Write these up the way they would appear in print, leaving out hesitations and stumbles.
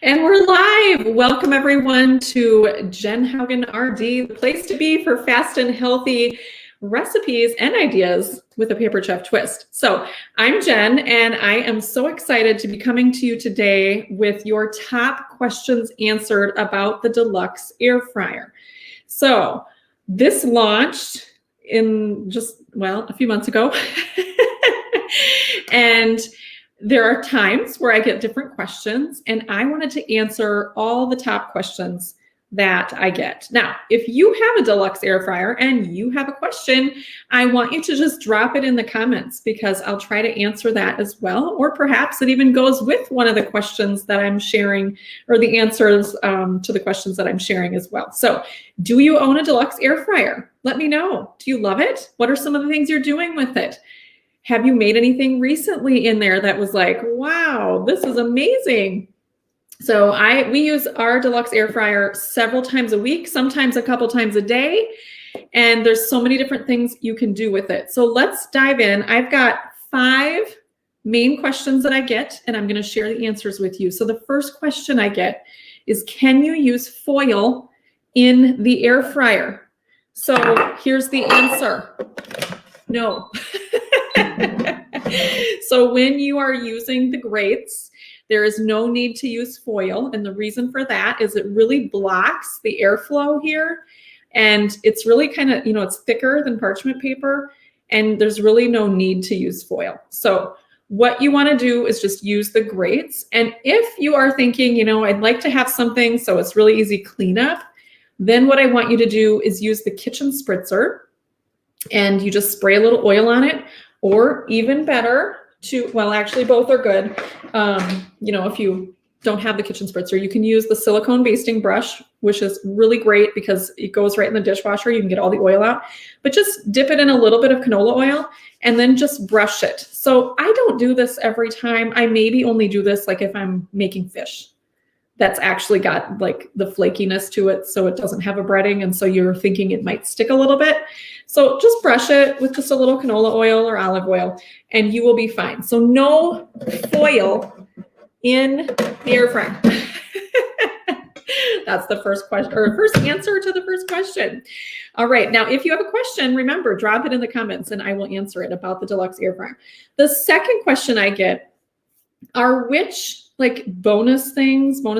And we're live. Welcome everyone to Jen Haugen RD, the place to be for fast and healthy recipes and ideas with a paper chef twist. So I'm Jen, and I am so excited to be coming to you today with your top questions answered about the Deluxe Air Fryer. So this launched in a few months ago. And there are times where I get different questions, and I wanted to answer all the top questions that I get. Now, if you have a Deluxe Air Fryer and you have a question, I want you to just drop it in the comments because I'll try to answer that as well. Or perhaps it even goes with one of the questions that I'm sharing, or the answers to the questions that I'm sharing as well. So do you own a Deluxe Air Fryer? Let me know. Do you love it? What are some of the things you're doing with it? Have you made anything recently in there that was like, wow, this is amazing? So we use our Deluxe Air Fryer several times a week, sometimes a couple times a day. And there's so many different things you can do with it. So let's dive in. I've got 5 main questions that I get, and I'm going to share the answers with you. So the first question I get is, can you use foil in the air fryer? So here's the answer. No. So when you are using the grates, there is no need to use foil. And the reason for that is it really blocks the airflow here. And it's really kind of, it's thicker than parchment paper. And there's really no need to use foil. So what you want to do is just use the grates. And if you are thinking, I'd like to have something so it's really easy cleanup, then what I want you to do is use the kitchen spritzer. And you just spray a little oil on it, or even better, actually both are good. If you don't have the kitchen spritzer, you can use the silicone basting brush, which is really great because it goes right in the dishwasher. You can get all the oil out, but just dip it in a little bit of canola oil and then just brush it. So I don't do this every time. I maybe only do this like if I'm making fish that's actually got like the flakiness to it, so it doesn't have a breading, and so you're thinking it might stick a little bit. So just brush it with just a little canola oil or olive oil, and you will be fine. So no foil in the air fryer. That's the first question, or first answer to the first question. All right, now if you have a question, remember, drop it in the comments and I will answer it about the Deluxe Air Fryer. The second question I get are, which bonus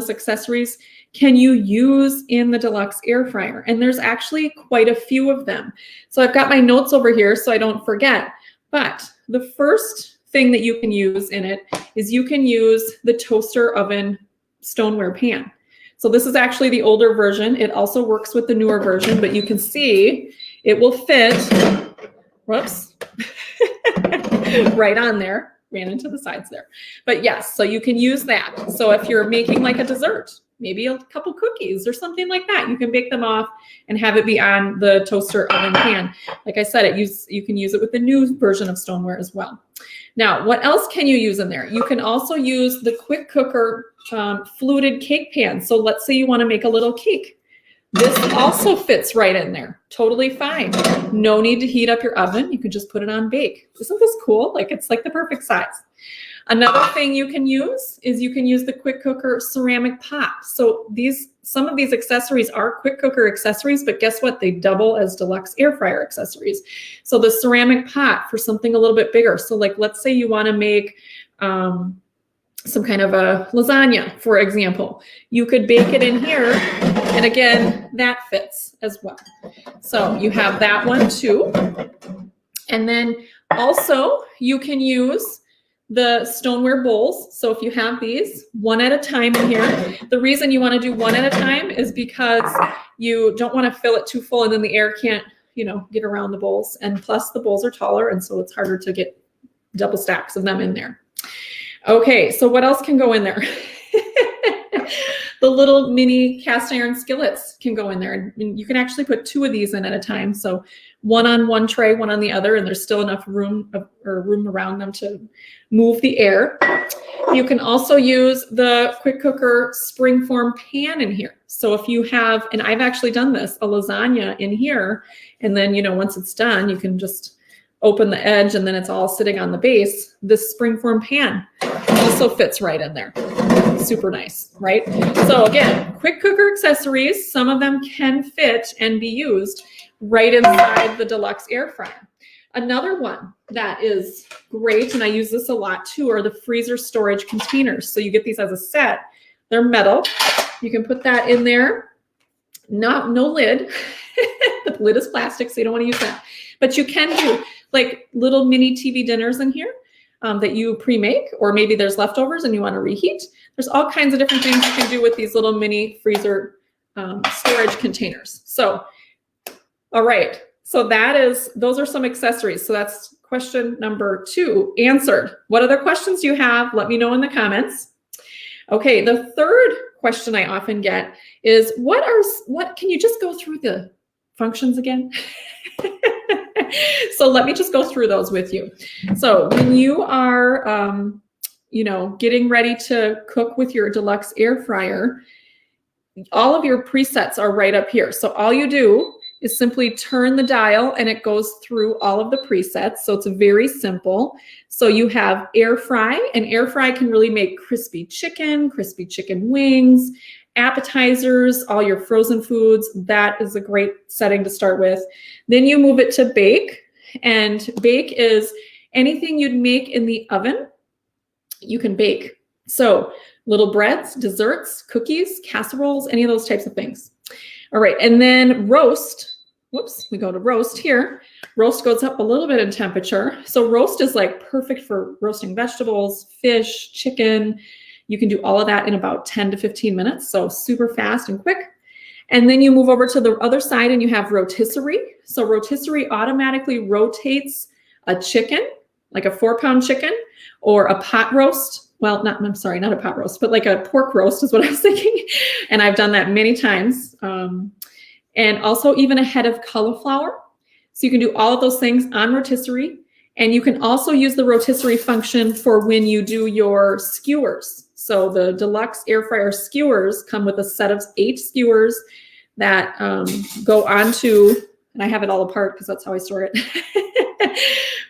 accessories can you use in the Deluxe Air Fryer? And there's actually quite a few of them. So I've got my notes over here so I don't forget. But the first thing that you can use in it is you can use the toaster oven stoneware pan. So this is actually the older version. It also works with the newer version, but you can see it will fit, whoops, right on there. Ran into the sides there. But yes, so you can use that. So if you're making like a dessert, maybe a couple cookies or something like that, you can bake them off and have it be on the toaster oven pan. Like I said, you can use it with the new version of stoneware as well. Now, what else can you use in there? You can also use the quick cooker fluted cake pan. So let's say you want to make a little cake. This also fits right in there. Totally fine. No need to heat up your oven. You can just put it on bake. Isn't this cool? It's like the perfect size. Another thing you can use is you can use the quick cooker ceramic pot. So some of these accessories are quick cooker accessories, but guess what? They double as Deluxe Air Fryer accessories. So the ceramic pot for something a little bit bigger. So let's say you want to make some kind of a lasagna, for example. You could bake it in here, and again, that fits as well. So you have that one too. And then also you can use the stoneware bowls. So if you have these, one at a time in here. The reason you want to do one at a time is because you don't want to fill it too full and then the air can't, get around the bowls. And plus the bowls are taller, and so it's harder to get double stacks of them in there. Okay, so what else can go in there? The little mini cast iron skillets can go in there. And you can actually put 2 of these in at a time. So one on one tray, one on the other, and there's still enough room around them to move the air. You can also use the quick cooker springform pan in here. So if you have, and I've actually done this, a lasagna in here, and then, once it's done, you can just open the edge and then it's all sitting on the base. This springform pan also fits right in there. Super nice, right? So again, quick cooker accessories, some of them can fit and be used right inside the Deluxe Air Fryer. Another one that is great, and I use this a lot too, are the freezer storage containers. So you get these as a set. They're metal. You can put that in there. No lid. The lid is plastic, so you don't want to use that. But you can do like little mini TV dinners in here that you pre-make, or maybe there's leftovers and you want to reheat. There's all kinds of different things you can do with these little mini freezer storage containers. So, all right. So those are some accessories. So that's question number 2 answered. What other questions do you have? Let me know in the comments. Okay, the third question I often get is, what can you just go through the functions again? So let me just go through those with you. So when you are, getting ready to cook with your Deluxe Air Fryer, all of your presets are right up here. So all you do is simply turn the dial and it goes through all of the presets. So it's very simple. So you have air fry, and air fry can really make crispy chicken wings, appetizers, all your frozen foods. That is a great setting to start with. Then you move it to bake, and bake is anything you'd make in the oven, you can bake. So little breads, desserts, cookies, casseroles, any of those types of things. All right, and then roast. Whoops, we go to roast here. Roast goes up a little bit in temperature. So roast is like perfect for roasting vegetables, fish, chicken. You can do all of that in about 10 to 15 minutes. So super fast and quick. And then you move over to the other side and you have rotisserie. So rotisserie automatically rotates a chicken, like a 4-pound chicken, or a pot roast. Well, not a pot roast, but like a pork roast is what I was thinking. And I've done that many times. And also even a head of cauliflower. So you can do all of those things on rotisserie. And you can also use the rotisserie function for when you do your skewers. So the Deluxe Air Fryer skewers come with a set of 8 skewers that go onto, and I have it all apart because that's how I store it.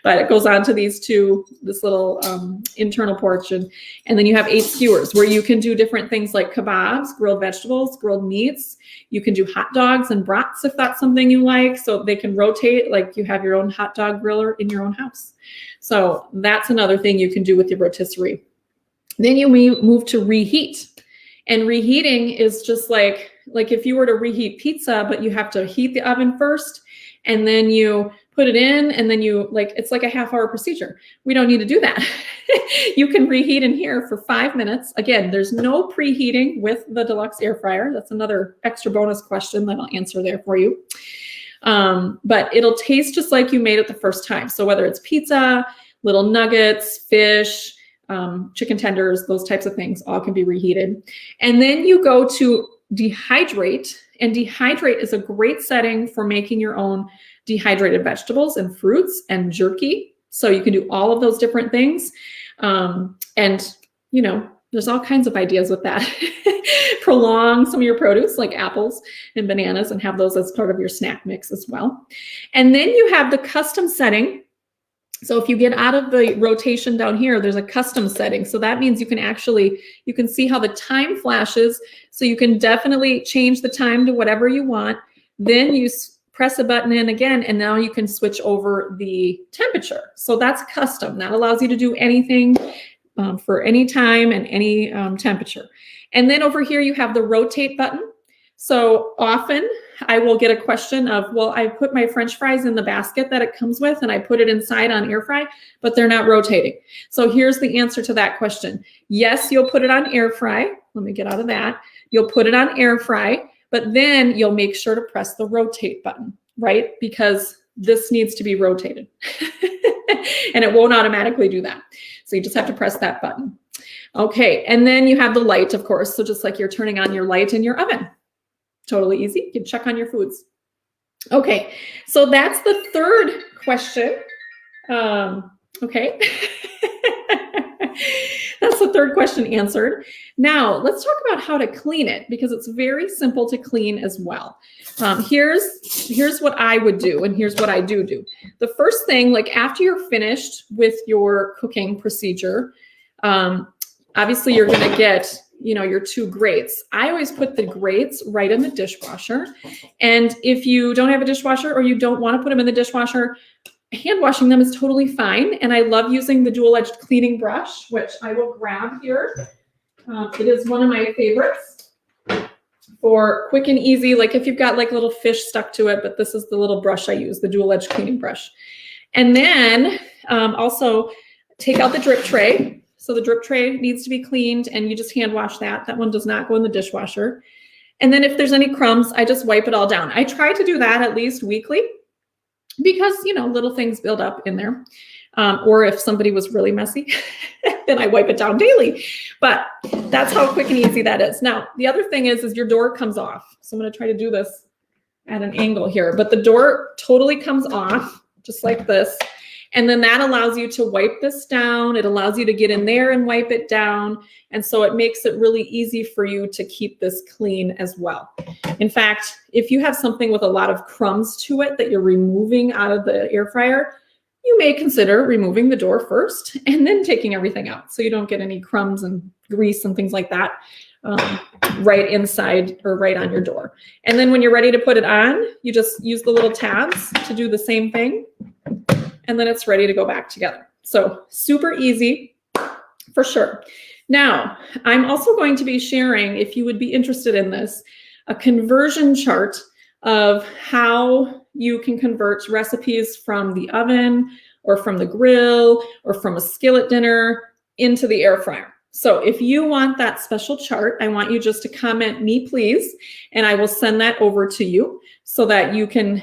But it goes onto this little internal portion. And then you have 8 skewers where you can do different things like kebabs, grilled vegetables, grilled meats. You can do hot dogs and brats if that's something you like. So they can rotate, like you have your own hot dog griller in your own house. So that's another thing you can do with your rotisserie. Then you move to reheat. And reheating is just like if you were to reheat pizza, but you have to heat the oven first, and then you put it in, and then it's like a half-hour procedure. We don't need to do that. You can reheat in here for 5 minutes. Again, there's no preheating with the Deluxe Air Fryer. That's another extra bonus question that I'll answer there for you. But it'll taste just like you made it the first time. So whether it's pizza, little nuggets, fish, chicken tenders, those types of things, all can be reheated. And then you go to dehydrate, and dehydrate is a great setting for making your own dehydrated vegetables and fruits and jerky. So you can do all of those different things. And there's all kinds of ideas with that. Prolong some of your produce like apples and bananas and have those as part of your snack mix as well. And then you have the custom setting. So if you get out of the rotation down here, there's a custom setting. So that means you can see how the time flashes. So you can definitely change the time to whatever you want. Then you press a button in again, and now you can switch over the temperature. So that's custom. That allows you to do anything for any time and any temperature. And then over here, you have the rotate button. So often I will get a question of, well, I put my French fries in the basket that it comes with and I put it inside on air fry, but they're not rotating. So here's the answer to that question. Yes, you'll put it on air fry. Let me get out of that. You'll put it on air fry, but then you'll make sure to press the rotate button, right? Because this needs to be rotated and it won't automatically do that. So you just have to press that button. Okay, and then you have the light, of course. So just like you're turning on your light in your oven. Totally easy. You can check on your foods. Okay, so that's the third question. Okay. That's the third question answered. Now, let's talk about how to clean it, because it's very simple to clean as well. Here's what I would do, and here's what I do. The first thing, like after you're finished with your cooking procedure, Obviously, you're going to get, your 2 grates. I always put the grates right in the dishwasher. And if you don't have a dishwasher or you don't want to put them in the dishwasher, hand washing them is totally fine. And I love using the dual-edged cleaning brush, which I will grab here. It is one of my favorites for quick and easy, like if you've got like little fish stuck to it, but this is the little brush I use, the dual-edged cleaning brush. And then also take out the drip tray. So the drip tray needs to be cleaned and you just hand wash that. That one does not go in the dishwasher. And then if there's any crumbs, I just wipe it all down. I try to do that at least weekly because, little things build up in there. Or if somebody was really messy, then I wipe it down daily. But that's how quick and easy that is. Now, the other thing is your door comes off. So I'm going to try to do this at an angle here. But the door totally comes off just like this. And then that allows you to wipe this down. It allows you to get in there and wipe it down. And so it makes it really easy for you to keep this clean as well. In fact, if you have something with a lot of crumbs to it that you're removing out of the air fryer, you may consider removing the door first and then taking everything out so you don't get any crumbs and grease and things like that right inside or right on your door. And then when you're ready to put it on, you just use the little tabs to do the same thing. And then it's ready to go back together. So super easy for sure. Now, I'm also going to be sharing, if you would be interested in this, a conversion chart of how you can convert recipes from the oven or from the grill or from a skillet dinner into the air fryer. So if you want that special chart, I want you just to comment "me please," and I will send that over to you so that you can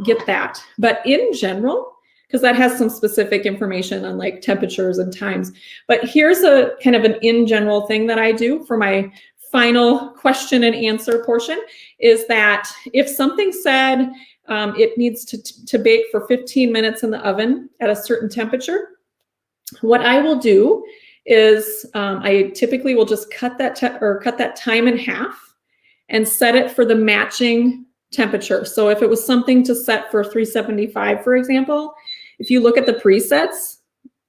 get that. But in general, because that has some specific information on like temperatures and times. But here's a kind of an in general thing that I do for my final question and answer portion is that if something said it needs to bake for 15 minutes in the oven at a certain temperature, what I will do is I typically will just cut that time in half and set it for the matching temperature. So if it was something to set for 375, for example, if you look at the presets,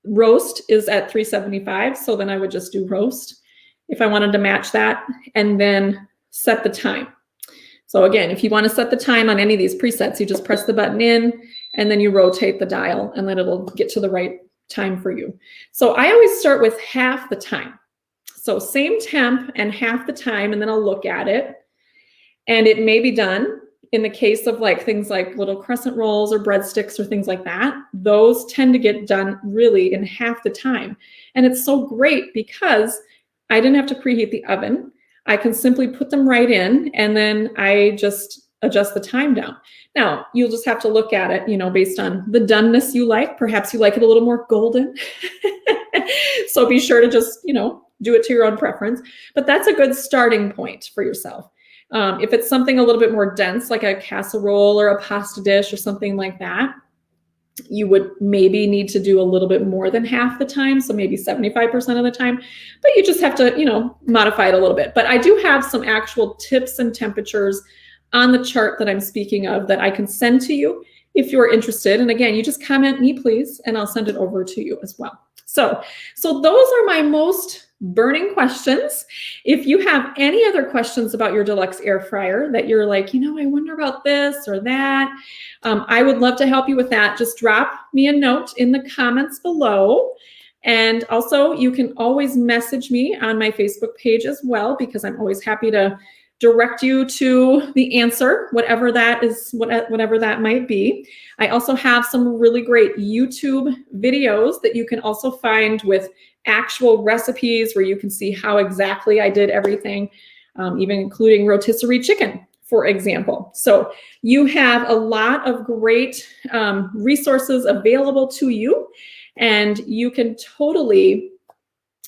roast is at 375. So then I would just do roast if I wanted to match that and then set the time. So again, if you want to set the time on any of these presets, you just press the button in and then you rotate the dial and then it'll get to the right time for you. So I always start with half the time. So same temp and half the time, and then I'll look at it and it may be done. In the case of like things like little crescent rolls or breadsticks or things like that, those tend to get done really in half the time. And it's so great because I didn't have to preheat the oven. I can simply put them right in and then I just adjust the time down. Now, you'll just have to look at it, based on the doneness you like. Perhaps you like it a little more golden. So be sure to just, do it to your own preference. But that's a good starting point for yourself. If it's something a little bit more dense, like a casserole or a pasta dish or something like that, you would maybe need to do a little bit more than half the time, so maybe 75% of the time, but you just have to, modify it a little bit. But I do have some actual tips and temperatures on the chart that I'm speaking of that I can send to you if you're interested. And again, you just comment "me please," and I'll send it over to you as well. So those are my most burning questions. If you have any other questions about your Deluxe Air Fryer that you're like, I wonder about this or that, I would love to help you with that. Just drop me a note in the comments below. And also you can always message me on my Facebook page as well, because I'm always happy to direct you to the answer, whatever that is, whatever that might be. I also have some really great YouTube videos that you can also find with actual recipes where you can see how exactly I did everything, even including rotisserie chicken, for example. So you have a lot of great resources available to you, and you can totally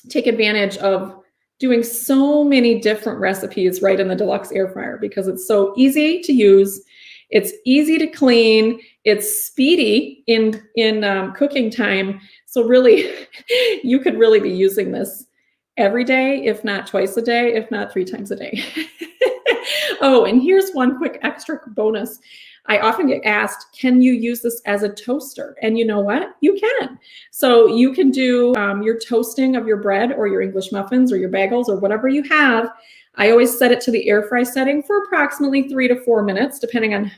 take advantage of doing so many different recipes right in the Deluxe Air Fryer because it's so easy to use, it's easy to clean, it's speedy in cooking time. So really, you could really be using this every day, if not twice a day, if not 3 times a day. Oh, and here's one quick extra bonus. I often get asked, can you use this as a toaster? And you know what? You can. So you can do your toasting of your bread or your English muffins or your bagels or whatever you have. I always set it to the air fry setting for approximately 3 to 4 minutes, depending on,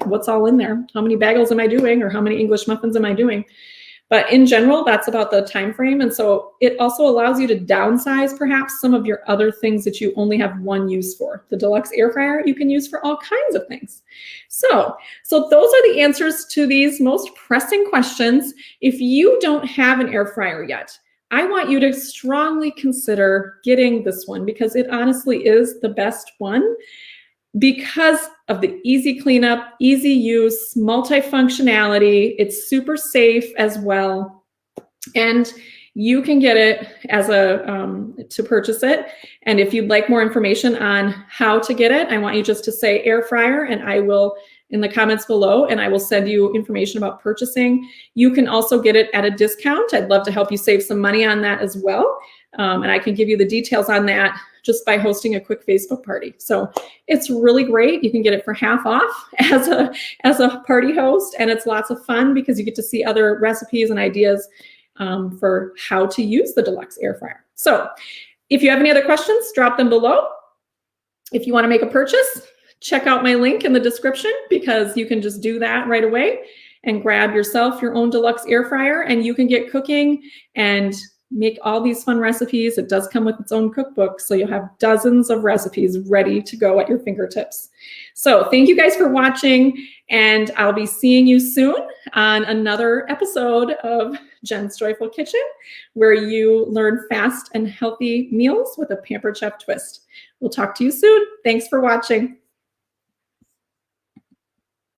what's all in there. How many bagels am I doing or how many English muffins am I doing? But in general, that's about the time frame. And so it also allows you to downsize perhaps some of your other things that you only have one use for. The Deluxe Air Fryer you can use for all kinds of things. So those are the answers to these most pressing questions. If you don't have an air fryer yet, I want you to strongly consider getting this one because it honestly is the best one because of the easy cleanup, easy use, multifunctionality. It's super safe as well. And you can get it as to purchase it. And if you'd like more information on how to get it, I want you just to say air fryer and I will in the comments below, and I will send you information about purchasing. You can also get it at a discount. I'd love to help you save some money on that as well. And I can give you the details on that just by hosting a quick Facebook party. So it's really great. You can get it for half off as a party host, and it's lots of fun because you get to see other recipes and ideas for how to use the Deluxe Air Fryer. So if you have any other questions, drop them below. If you want to make a purchase, check out my link in the description because you can just do that right away and grab yourself your own Deluxe Air Fryer and you can get cooking and make all these fun recipes. It does come with its own cookbook, so you'll have dozens of recipes ready to go at your fingertips. So thank you guys for watching, and I'll be seeing you soon on another episode of Jen's Joyful Kitchen, where you learn fast and healthy meals with a Pampered Chef twist. We'll talk to you soon. Thanks for watching.